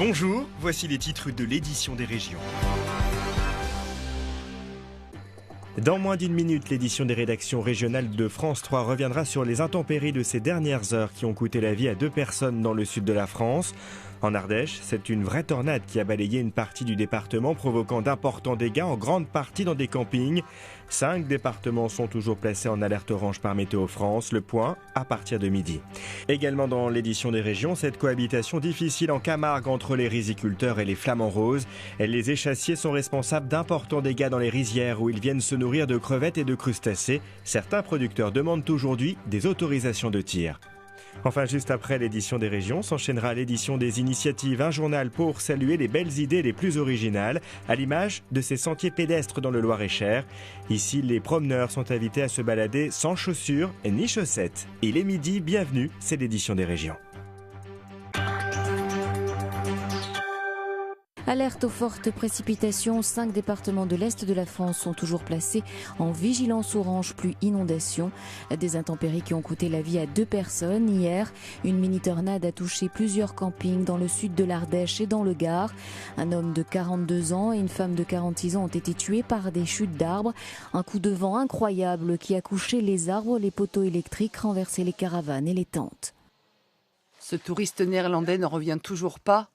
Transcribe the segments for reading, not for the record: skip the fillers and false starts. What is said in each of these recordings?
Bonjour, voici les titres de l'édition des régions. Dans moins d'une minute, l'édition des rédactions régionales de France 3 reviendra sur les intempéries de ces dernières heures qui ont coûté la vie à 2 personnes dans le sud de la France. En Ardèche, c'est une vraie tornade qui a balayé une partie du département, provoquant d'importants dégâts, en grande partie dans des campings. 5 départements sont toujours placés en alerte orange par Météo France. Le point à partir de midi. Également dans l'édition des régions, cette cohabitation difficile en Camargue entre les riziculteurs et les flamants roses. Les échassiers sont responsables d'importants dégâts dans les rizières où ils viennent se nourrir de crevettes et de crustacés. Certains producteurs demandent aujourd'hui des autorisations de tir. Enfin, juste après l'édition des régions, s'enchaînera l'édition des initiatives, un journal pour saluer les belles idées les plus originales, à l'image de ces sentiers pédestres dans le Loir-et-Cher. Ici, les promeneurs sont invités à se balader sans chaussures ni chaussettes. Il est midi, bienvenue, c'est l'édition des régions. Alerte aux fortes précipitations, 5 départements de l'Est de la France sont toujours placés en vigilance orange pluie inondation. Des intempéries qui ont coûté la vie à 2 personnes. Hier, une mini-tornade a touché plusieurs campings dans le sud de l'Ardèche et dans le Gard. Un homme de 42 ans et une femme de 46 ans ont été tués par des chutes d'arbres. Un coup de vent incroyable qui a couché les arbres, les poteaux électriques, renversé les caravanes et les tentes. Ce touriste néerlandais n'en revient toujours pas.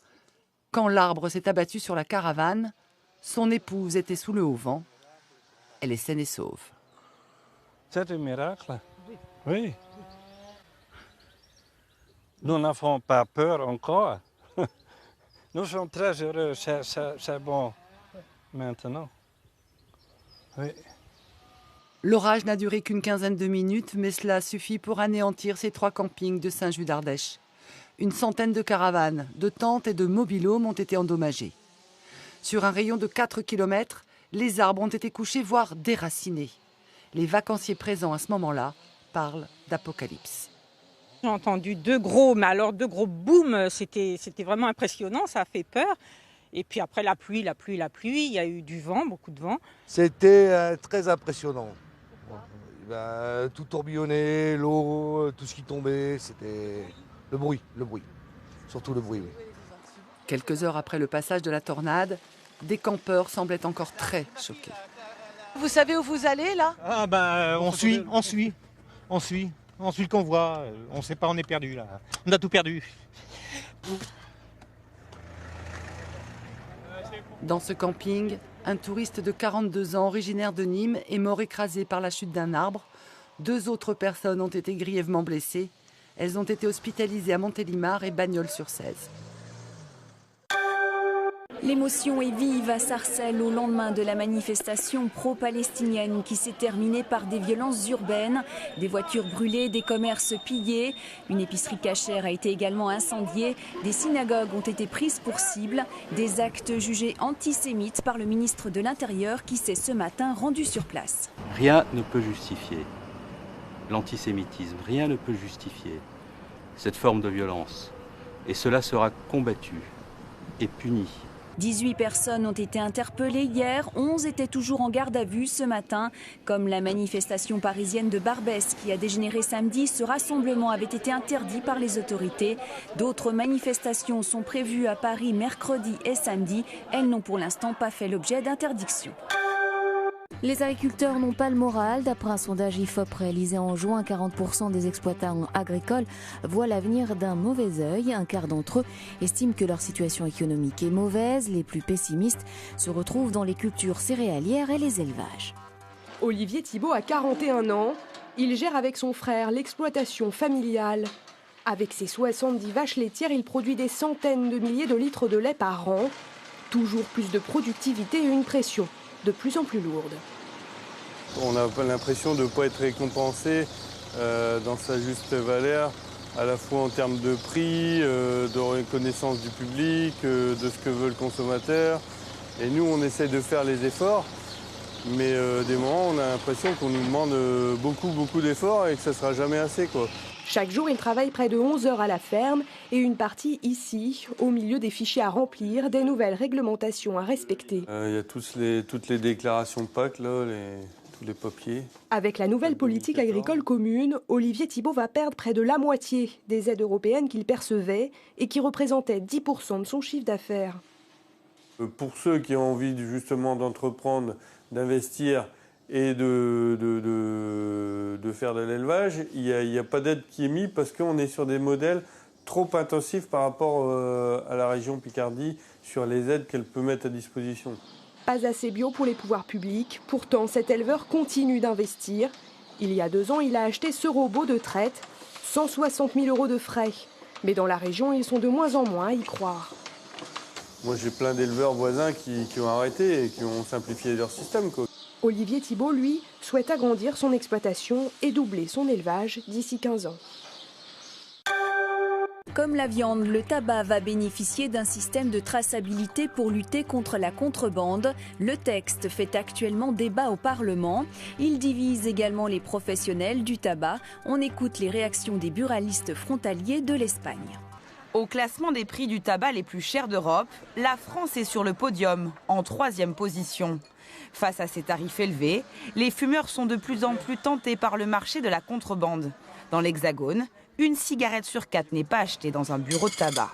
Quand l'arbre s'est abattu sur la caravane, son épouse était sous le haut vent. Elle est saine et sauve. C'est un miracle. Oui. Nous n'avons pas peur encore. Nous sommes très heureux. C'est bon maintenant. Oui. L'orage n'a duré qu'une quinzaine de minutes, mais cela suffit pour anéantir ces 3 campings de Saint-Just-d'Ardèche. Une centaine de caravanes, de tentes et de mobil-homes ont été endommagés. Sur un rayon de 4 km, les arbres ont été couchés, voire déracinés. Les vacanciers présents à ce moment-là parlent d'apocalypse. J'ai entendu 2 gros booms, c'était vraiment impressionnant, ça a fait peur. Et puis après la pluie, il y a eu du vent, beaucoup de vent. C'était très impressionnant. Tout tourbillonnait, l'eau, tout ce qui tombait, c'était... Le bruit, surtout le bruit. Oui. Quelques heures après le passage de la tornade, des campeurs semblaient encore très choqués. Vous savez où vous allez là ? On suit le convoi, on ne sait pas, on est perdu là, on a tout perdu. Dans ce camping, un touriste de 42 ans, originaire de Nîmes, est mort écrasé par la chute d'un arbre. 2 autres personnes ont été grièvement blessées. Elles ont été hospitalisées à Montélimar et Bagnols-sur-Cèze. L'émotion est vive à Sarcelles au lendemain de la manifestation pro-palestinienne qui s'est terminée par des violences urbaines, des voitures brûlées, des commerces pillés. Une épicerie cachère a été également incendiée. Des synagogues ont été prises pour cible. Des actes jugés antisémites par le ministre de l'Intérieur qui s'est ce matin rendu sur place. Rien ne peut justifier l'antisémitisme, rien ne peut justifier cette forme de violence. Et cela sera combattu et puni. 18 personnes ont été interpellées hier, 11 étaient toujours en garde à vue ce matin. Comme la manifestation parisienne de Barbès qui a dégénéré samedi, ce rassemblement avait été interdit par les autorités. D'autres manifestations sont prévues à Paris mercredi et samedi. Elles n'ont pour l'instant pas fait l'objet d'interdiction. Les agriculteurs n'ont pas le moral. D'après un sondage IFOP réalisé en juin, 40% des exploitants agricoles voient l'avenir d'un mauvais œil. Un quart d'entre eux estiment que leur situation économique est mauvaise. Les plus pessimistes se retrouvent dans les cultures céréalières et les élevages. Olivier Thibault a 41 ans. Il gère avec son frère l'exploitation familiale. Avec ses 70 vaches laitières, il produit des centaines de milliers de litres de lait par an. Toujours plus de productivité et une pression de plus en plus lourde. On a l'impression de ne pas être récompensé dans sa juste valeur, à la fois en termes de prix, de reconnaissance du public, de ce que veut le consommateur. Et nous, on essaie de faire les efforts, mais des moments, on a l'impression qu'on nous demande beaucoup d'efforts et que ça ne sera jamais assez, quoi. Chaque jour, il travaille près de 11 heures à la ferme et une partie ici, au milieu des fichiers à remplir, des nouvelles réglementations à respecter. Il y a toutes les déclarations de PAC, là, tous les papiers. Avec la nouvelle politique agricole commune, Olivier Thibault va perdre près de la moitié des aides européennes qu'il percevait et qui représentaient 10% de son chiffre d'affaires. Pour ceux qui ont envie justement d'entreprendre, d'investir et de faire de l'élevage, il n'y a pas d'aide qui est mise parce qu'on est sur des modèles trop intensifs par rapport à la région Picardie sur les aides qu'elle peut mettre à disposition. Pas assez bio pour les pouvoirs publics, pourtant cet éleveur continue d'investir. Il y a 2 ans, il a acheté ce robot de traite, 160 000 € de frais. Mais dans la région, ils sont de moins en moins à y croire. Moi j'ai plein d'éleveurs voisins qui ont arrêté et qui ont simplifié leur système, quoi. Olivier Thibault, lui, souhaite agrandir son exploitation et doubler son élevage d'ici 15 ans. Comme la viande, le tabac va bénéficier d'un système de traçabilité pour lutter contre la contrebande. Le texte fait actuellement débat au Parlement. Il divise également les professionnels du tabac. On écoute les réactions des buralistes frontaliers de l'Espagne. Au classement des prix du tabac les plus chers d'Europe, la France est sur le podium, en 3e position. Face à ces tarifs élevés, les fumeurs sont de plus en plus tentés par le marché de la contrebande. Dans l'Hexagone, une cigarette sur 4 n'est pas achetée dans un bureau de tabac.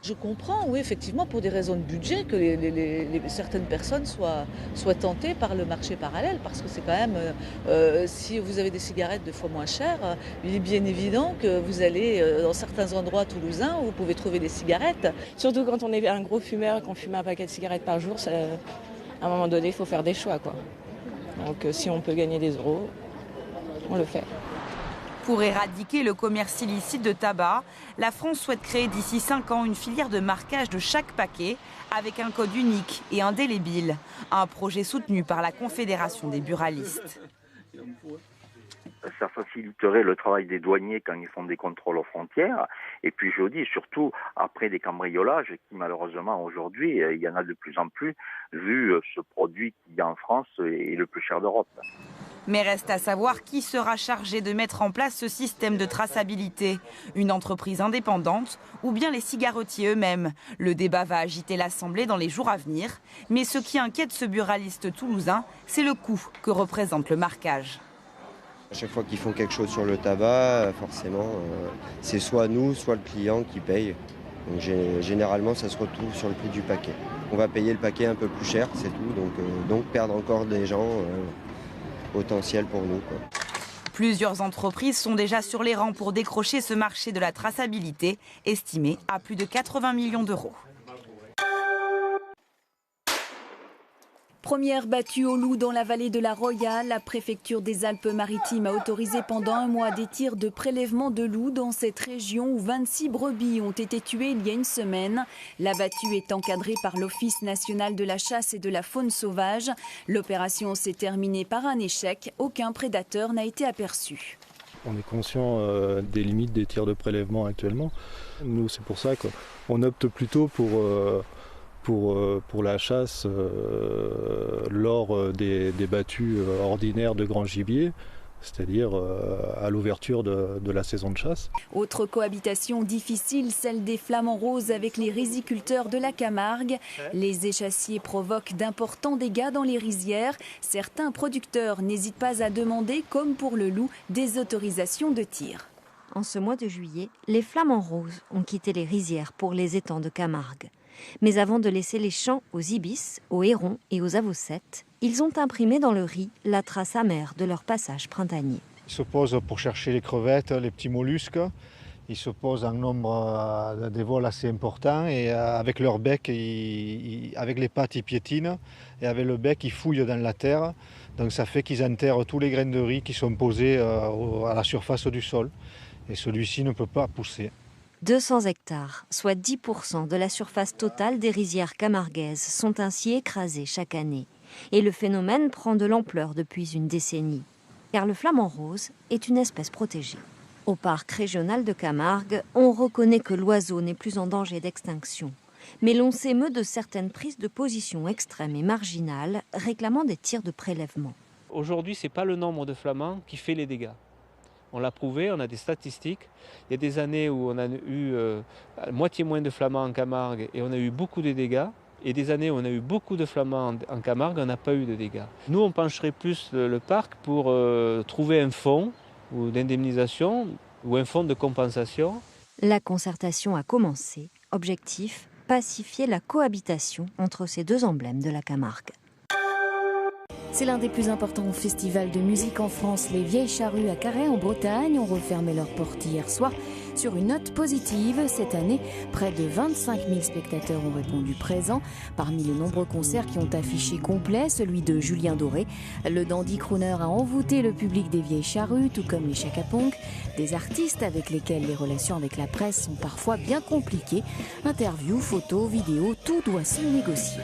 Je comprends, oui, effectivement, pour des raisons de budget, que certaines personnes soient tentées par le marché parallèle, parce que c'est quand même, si vous avez des cigarettes 2 fois moins chères, il est bien évident que vous allez dans certains endroits toulousains où vous pouvez trouver des cigarettes. Surtout quand on est un gros fumeur, qu'on fume un paquet de cigarettes par jour, à un moment donné, il faut faire des choix, quoi. Donc si on peut gagner des euros, on le fait. Pour éradiquer le commerce illicite de tabac, la France souhaite créer d'ici 5 ans une filière de marquage de chaque paquet avec un code unique et indélébile. Un projet soutenu par la Confédération des buralistes. Ça faciliterait le travail des douaniers quand ils font des contrôles aux frontières. Et puis je dis surtout après des cambriolages qui malheureusement aujourd'hui, il y en a de plus en plus, vu ce produit qui en France est le plus cher d'Europe. Mais reste à savoir qui sera chargé de mettre en place ce système de traçabilité. Une entreprise indépendante ou bien les cigarettiers eux-mêmes. Le débat va agiter l'Assemblée dans les jours à venir. Mais ce qui inquiète ce buraliste toulousain, c'est le coût que représente le marquage. À chaque fois qu'ils font quelque chose sur le tabac, forcément, c'est soit nous, soit le client qui paye. Donc, généralement, ça se retrouve sur le prix du paquet. On va payer le paquet un peu plus cher, c'est tout. Donc perdre encore des gens potentiels pour nous, quoi. Plusieurs entreprises sont déjà sur les rangs pour décrocher ce marché de la traçabilité, estimé à plus de 80 millions d'euros. Première battue au loup dans la vallée de la Royale, la préfecture des Alpes-Maritimes a autorisé pendant un mois des tirs de prélèvement de loups dans cette région où 26 brebis ont été tuées il y a une semaine. La battue est encadrée par l'Office national de la chasse et de la faune sauvage. L'opération s'est terminée par un échec. Aucun prédateur n'a été aperçu. On est conscient des limites des tirs de prélèvement actuellement. Nous, c'est pour ça qu'on opte plutôt pour la chasse lors des battues ordinaires de grand gibier, c'est-à-dire à l'ouverture de la saison de chasse. Autre cohabitation difficile, celle des flamants roses avec les riziculteurs de la Camargue. Les échassiers provoquent d'importants dégâts dans les rizières. Certains producteurs n'hésitent pas à demander, comme pour le loup, des autorisations de tir. En ce mois de juillet, les flamants roses ont quitté les rizières pour les étangs de Camargue. Mais avant de laisser les champs aux ibis, aux hérons et aux avocettes, ils ont imprimé dans le riz la trace amère de leur passage printanier. Ils se posent pour chercher les crevettes, les petits mollusques. Ils se posent en nombre des vols assez importants et avec leur bec, avec les pattes, ils piétinent et avec le bec, ils fouillent dans la terre. Donc ça fait qu'ils enterrent tous les grains de riz qui sont posés à la surface du sol. Et celui-ci ne peut pas pousser. 200 hectares, soit 10% de la surface totale des rizières camarguaises, sont ainsi écrasés chaque année. Et le phénomène prend de l'ampleur depuis une décennie. Car le flamant rose est une espèce protégée. Au parc régional de Camargue, on reconnaît que l'oiseau n'est plus en danger d'extinction. Mais l'on s'émeut de certaines prises de position extrêmes et marginales, réclamant des tirs de prélèvement. Aujourd'hui, ce n'est pas le nombre de flamands qui fait les dégâts. On l'a prouvé, on a des statistiques. Il y a des années où on a eu moitié moins de flamands en Camargue et on a eu beaucoup de dégâts. Et des années où on a eu beaucoup de flamands en Camargue, on n'a pas eu de dégâts. Nous, on pencherait plus le parc pour trouver un fonds ou d'indemnisation ou un fonds de compensation. La concertation a commencé. Objectif, pacifier la cohabitation entre ces deux emblèmes de la Camargue. C'est l'un des plus importants festivals de musique en France. Les Vieilles Charrues à Carhaix en Bretagne ont refermé leurs portes hier soir sur une note positive. Cette année, près de 25 000 spectateurs ont répondu présents. Parmi les nombreux concerts qui ont affiché complet, celui de Julien Doré. Le dandy crooner a envoûté le public des Vieilles Charrues, tout comme les Chaka Ponk, des artistes avec lesquels les relations avec la presse sont parfois bien compliquées. Interviews, photos, vidéos, tout doit se négocier.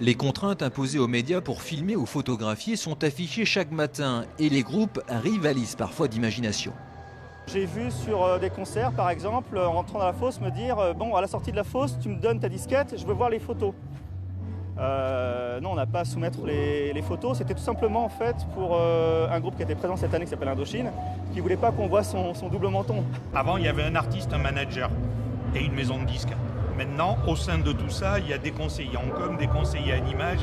Les contraintes imposées aux médias pour filmer ou photographier sont affichées chaque matin et les groupes rivalisent parfois d'imagination. J'ai vu sur des concerts, par exemple, en rentrant dans la fosse, me dire bon, à la sortie de la fosse, tu me donnes ta disquette, je veux voir les photos. Non, on n'a pas à soumettre les photos. C'était tout simplement en fait pour un groupe qui était présent cette année qui s'appelle Indochine, qui ne voulait pas qu'on voit son double menton. Avant, il y avait un artiste, un manager et une maison de disques. Maintenant, au sein de tout ça, il y a des conseillers en com, des conseillers en image,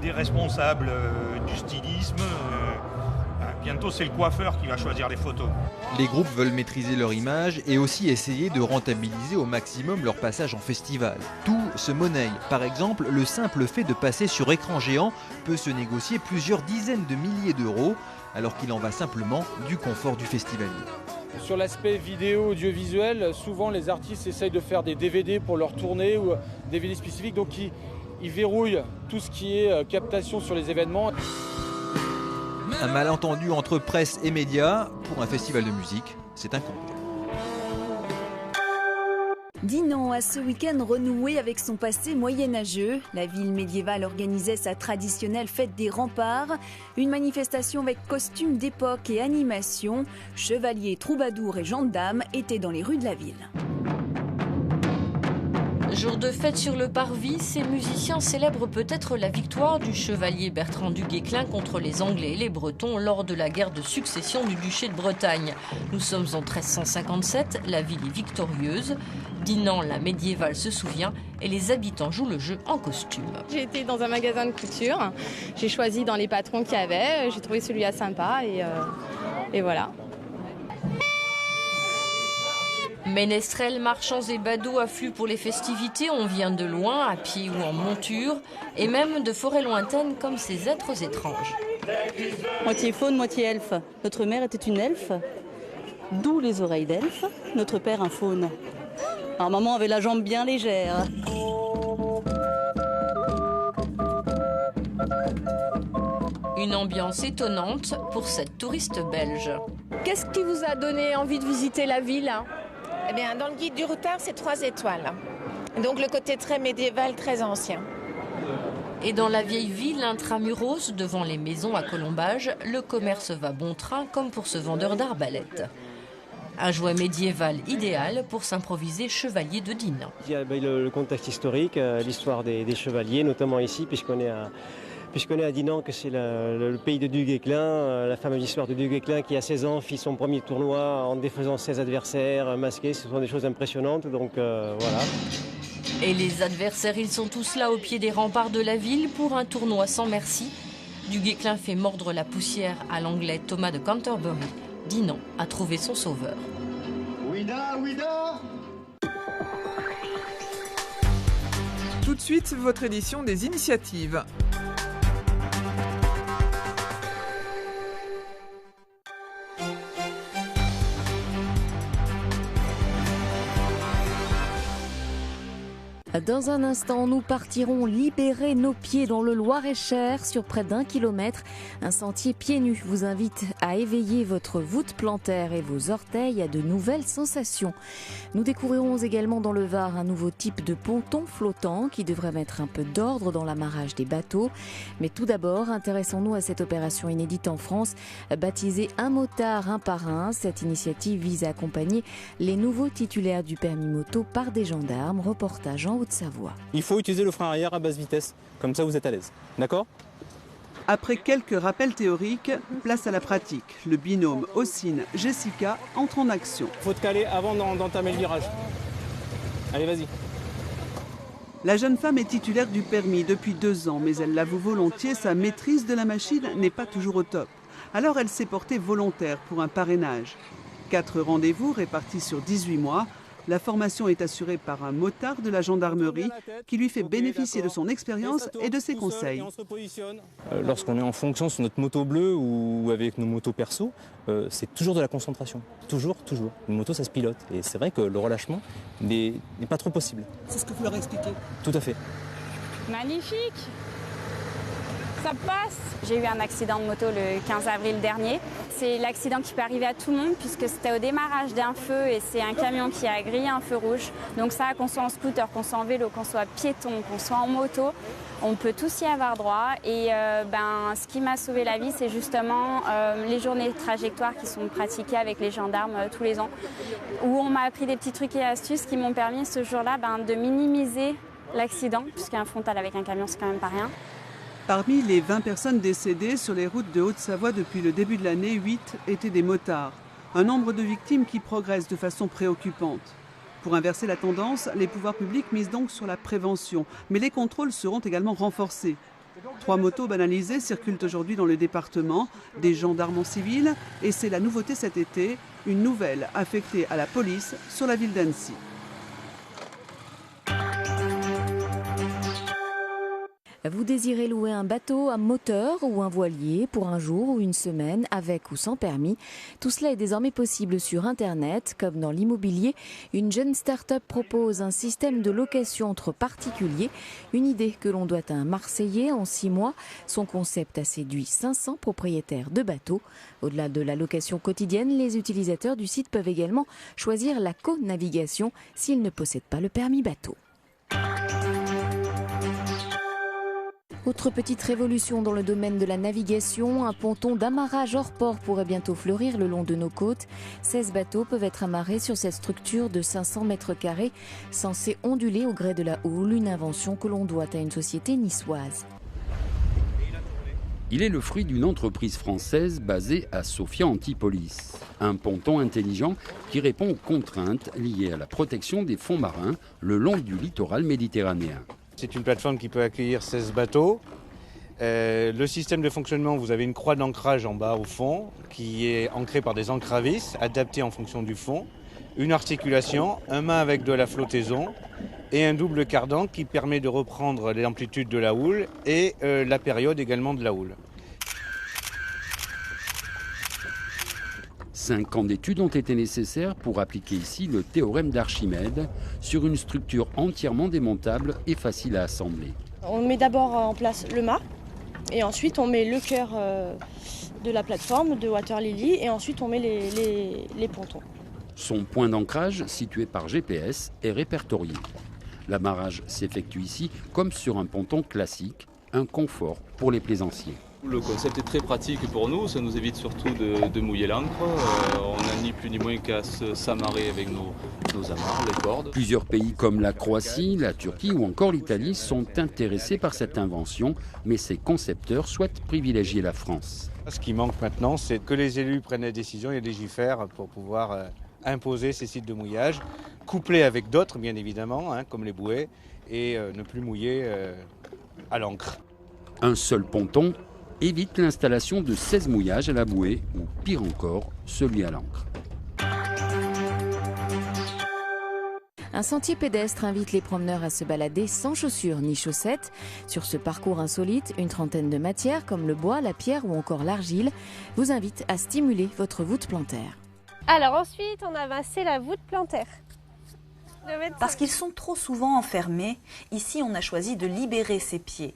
des responsables du stylisme. Bientôt, c'est le coiffeur qui va choisir les photos. Les groupes veulent maîtriser leur image et aussi essayer de rentabiliser au maximum leur passage en festival. Tout se monnaie. Par exemple, le simple fait de passer sur écran géant peut se négocier plusieurs dizaines de milliers d'euros, alors qu'il en va simplement du confort du festivalier. Sur l'aspect vidéo, audiovisuel, souvent les artistes essayent de faire des DVD pour leur tournée ou des DVD spécifiques, donc ils verrouillent tout ce qui est captation sur les événements. Un malentendu entre presse et médias, pour un festival de musique, c'est incomplet. Dinan a ce week-end renoué avec son passé moyenâgeux. La ville médiévale organisait sa traditionnelle fête des remparts. Une manifestation avec costumes d'époque et animation. Chevaliers, troubadours et gendarmes étaient dans les rues de la ville. Jour de fête sur le parvis, ces musiciens célèbrent peut-être la victoire du chevalier Bertrand du Guesclin contre les Anglais et les Bretons lors de la guerre de succession du duché de Bretagne. Nous sommes en 1357, la ville est victorieuse. Dinan, la médiévale, se souvient et les habitants jouent le jeu en costume. J'ai été dans un magasin de couture, j'ai choisi dans les patrons qu'il y avait, j'ai trouvé celui-là sympa et voilà. Ménestrels, marchands et badauds affluent pour les festivités. On vient de loin, à pied ou en monture, et même de forêts lointaines comme ces êtres étranges. Moitié faune, moitié elfe. Notre mère était une elfe, d'où les oreilles d'elfe. Notre père un faune. Alors maman avait la jambe bien légère. Une ambiance étonnante pour cette touriste belge. Qu'est-ce qui vous a donné envie de visiter la ville ? Eh bien, dans le guide du routard, c'est 3 étoiles. Donc le côté très médiéval, très ancien. Et dans la vieille ville intramuros, devant les maisons à colombage, le commerce va bon train comme pour ce vendeur d'arbalètes. Un jouet médiéval idéal pour s'improviser chevalier de Dinan. Il y a le contexte historique, l'histoire des chevaliers, notamment ici, puisqu'on est à Dinan, que c'est le pays de Du Guesclin, la fameuse histoire de Du Guesclin qui à 16 ans fit son premier tournoi en défaisant 16 adversaires masqués. Ce sont des choses impressionnantes, donc voilà. Et les adversaires, ils sont tous là au pied des remparts de la ville pour un tournoi sans merci. Du Guesclin fait mordre la poussière à l'anglais Thomas de Canterbury. Dinan a trouvé son sauveur. Ouida, ouida. Tout de suite, votre édition des initiatives. Dans un instant, nous partirons libérer nos pieds dans le Loir-et-Cher sur près d'1 kilomètre. Un sentier pieds nus vous invite à éveiller votre voûte plantaire et vos orteils à de nouvelles sensations. Nous découvrirons également dans le Var un nouveau type de ponton flottant qui devrait mettre un peu d'ordre dans l'amarrage des bateaux. Mais tout d'abord, intéressons-nous à cette opération inédite en France, baptisée Un motard, un par un. Cette initiative vise à accompagner les nouveaux titulaires du permis moto par des gendarmes. Reportage en Haute-Savoie. Il faut utiliser le frein arrière à basse vitesse, comme ça vous êtes à l'aise. D'accord ? Après quelques rappels théoriques, place à la pratique. Le binôme Ossine-Jessica entre en action. Il faut te caler avant d'entamer le virage. Allez, vas-y. La jeune femme est titulaire du permis depuis 2 ans, mais elle l'avoue volontiers, sa maîtrise de la machine n'est pas toujours au top. Alors elle s'est portée volontaire pour un parrainage. 4 rendez-vous répartis sur 18 mois. La formation est assurée par un motard de la gendarmerie qui lui fait bénéficier de son expérience et de ses conseils. Lorsqu'on est en fonction sur notre moto bleue ou avec nos motos perso, c'est toujours de la concentration. Toujours. Une moto, ça se pilote. Et c'est vrai que le relâchement n'est pas trop possible. C'est ce que vous leur expliquez? Tout à fait. Magnifique! Ça passe. J'ai eu un accident de moto le 15 avril dernier. C'est l'accident qui peut arriver à tout le monde puisque c'était au démarrage d'un feu et c'est un camion qui a grillé un feu rouge. Donc ça, qu'on soit en scooter, qu'on soit en vélo, qu'on soit piéton, qu'on soit en moto, on peut tous y avoir droit. Et ce qui m'a sauvé la vie, c'est justement les journées de trajectoire qui sont pratiquées avec les gendarmes tous les ans, où on m'a appris des petits trucs et astuces qui m'ont permis ce jour-là de minimiser l'accident, puisqu'un frontal avec un camion, c'est quand même pas rien. Parmi les 20 personnes décédées sur les routes de Haute-Savoie depuis le début de l'année, 8 étaient des motards. Un nombre de victimes qui progresse de façon préoccupante. Pour inverser la tendance, les pouvoirs publics misent donc sur la prévention. Mais les contrôles seront également renforcés. 3 motos banalisées circulent aujourd'hui dans le département, des gendarmes en civil. Et c'est la nouveauté cet été, une nouvelle affectée à la police sur la ville d'Annecy. Vous désirez louer un bateau, un moteur ou un voilier pour un jour ou une semaine, avec ou sans permis. Tout cela est désormais possible sur Internet. Comme dans l'immobilier, une jeune start-up propose un système de location entre particuliers. Une idée que l'on doit à un Marseillais en 6 mois. Son concept a séduit 500 propriétaires de bateaux. Au-delà de la location quotidienne, les utilisateurs du site peuvent également choisir la co-navigation s'ils ne possèdent pas le permis bateau. Autre petite révolution dans le domaine de la navigation, un ponton d'amarrage hors port pourrait bientôt fleurir le long de nos côtes. 16 bateaux peuvent être amarrés sur cette structure de 500 mètres carrés, censée onduler au gré de la houle, une invention que l'on doit à une société niçoise. Il est le fruit d'une entreprise française basée à Sophia Antipolis. Un ponton intelligent qui répond aux contraintes liées à la protection des fonds marins le long du littoral méditerranéen. C'est une plateforme qui peut accueillir 16 bateaux. Le système de fonctionnement, vous avez une croix d'ancrage en bas au fond qui est ancrée par des ancres à vis adaptées en fonction du fond, une articulation, un mât avec de la flottaison et un double cardan qui permet de reprendre l'amplitude de la houle et la période également de la houle. 5 ans d'études ont été nécessaires pour appliquer ici le théorème d'Archimède sur une structure entièrement démontable et facile à assembler. On met d'abord en place le mât et ensuite on met le cœur de la plateforme de Water Lily et ensuite on met les pontons. Son point d'ancrage, situé par GPS, est répertorié. L'amarrage s'effectue ici comme sur un ponton classique, un confort pour les plaisanciers. Le concept est très pratique pour nous, ça nous évite surtout de mouiller l'ancre. On n'a ni plus ni moins qu'à s'amarrer avec nos amarres, les cordes. Plusieurs pays comme la Croatie, la Turquie ou encore l'Italie sont intéressés par cette invention, mais ses concepteurs souhaitent privilégier la France. Ce qui manque maintenant, c'est que les élus prennent des décisions et légifèrent pour pouvoir imposer ces sites de mouillage, couplés avec d'autres bien évidemment, comme les bouées, et ne plus mouiller à l'encre. Un seul ponton évite l'installation de 16 mouillages à la bouée ou, pire encore, celui à l'encre. Un sentier pédestre invite les promeneurs à se balader sans chaussures ni chaussettes. Sur ce parcours insolite, une trentaine de matières comme le bois, la pierre ou encore l'argile vous invitent à stimuler votre voûte plantaire. Alors ensuite, on a amassé la voûte plantaire. Parce qu'ils sont trop souvent enfermés, ici on a choisi de libérer ces pieds.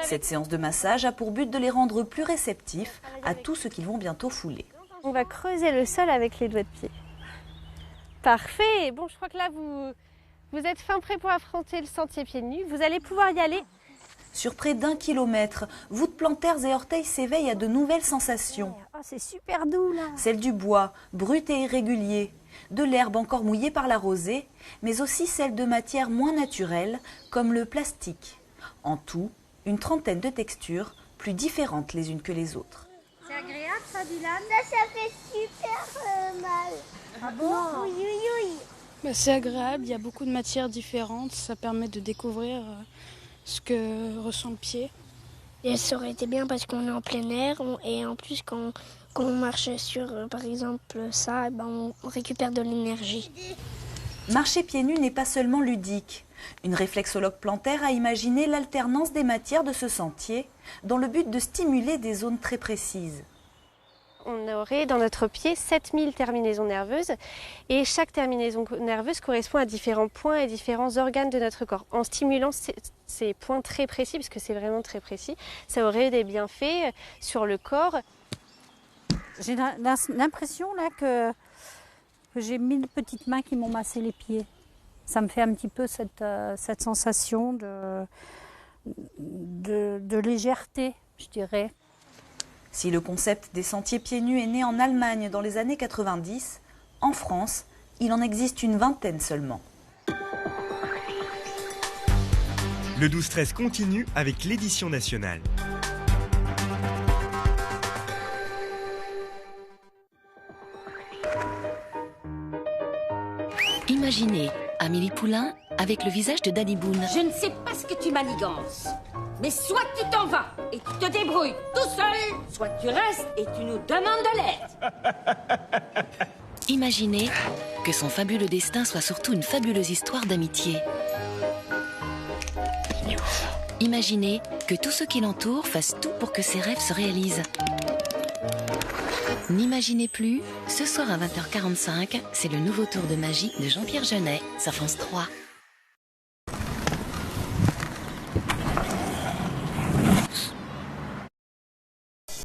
Cette séance de massage a pour but de les rendre plus réceptifs à tout ce qu'ils vont bientôt fouler. On va creuser le sol avec les doigts de pied. Parfait. Bon, je crois que là, vous êtes fin prêt pour affronter le sentier pieds nus. Vous allez pouvoir y aller. Sur près d'1 kilomètre, voûtes plantaires et orteils s'éveillent à de nouvelles sensations. Oh, c'est super doux là. Celle du bois, brut et irrégulier. De l'herbe encore mouillée par la rosée, mais aussi celle de matières moins naturelles, comme le plastique. En tout, une trentaine de textures, plus différentes les unes que les autres. C'est agréable ça, Dylan? Ça fait super mal. Ah bon? Oui, oui, oui. C'est agréable, il y a beaucoup de matières différentes, ça permet de découvrir ce que ressent le pied. Et ça aurait été bien parce qu'on est en plein air et en plus quand on marche sur par exemple ça, on récupère de l'énergie. Marcher pieds nus n'est pas seulement ludique. Une réflexologue plantaire a imaginé l'alternance des matières de ce sentier dans le but de stimuler des zones très précises. On aurait dans notre pied 7000 terminaisons nerveuses et chaque terminaison nerveuse correspond à différents points et différents organes de notre corps. En stimulant ces points très précis, parce que c'est vraiment très précis, ça aurait des bienfaits sur le corps. J'ai l'impression là que j'ai 1000 petites mains qui m'ont massé les pieds. Ça me fait un petit peu cette sensation de légèreté, je dirais. Si le concept des sentiers pieds nus est né en Allemagne dans les années 90, en France, il en existe une vingtaine seulement. Le 12-13 continue avec l'édition nationale. Imaginez Amélie Poulain avec le visage de Danny Boone. Je ne sais pas ce que tu manigances, mais soit tu t'en vas et tu te débrouilles tout seul, soit tu restes et tu nous demandes de l'aide. Imaginez que son fabuleux destin soit surtout une fabuleuse histoire d'amitié. Imaginez que tous ceux qui l'entourent fassent tout pour que ses rêves se réalisent. N'imaginez plus, ce soir à 20h45, c'est le nouveau tour de magie de Jean-Pierre Jeunet sur France 3.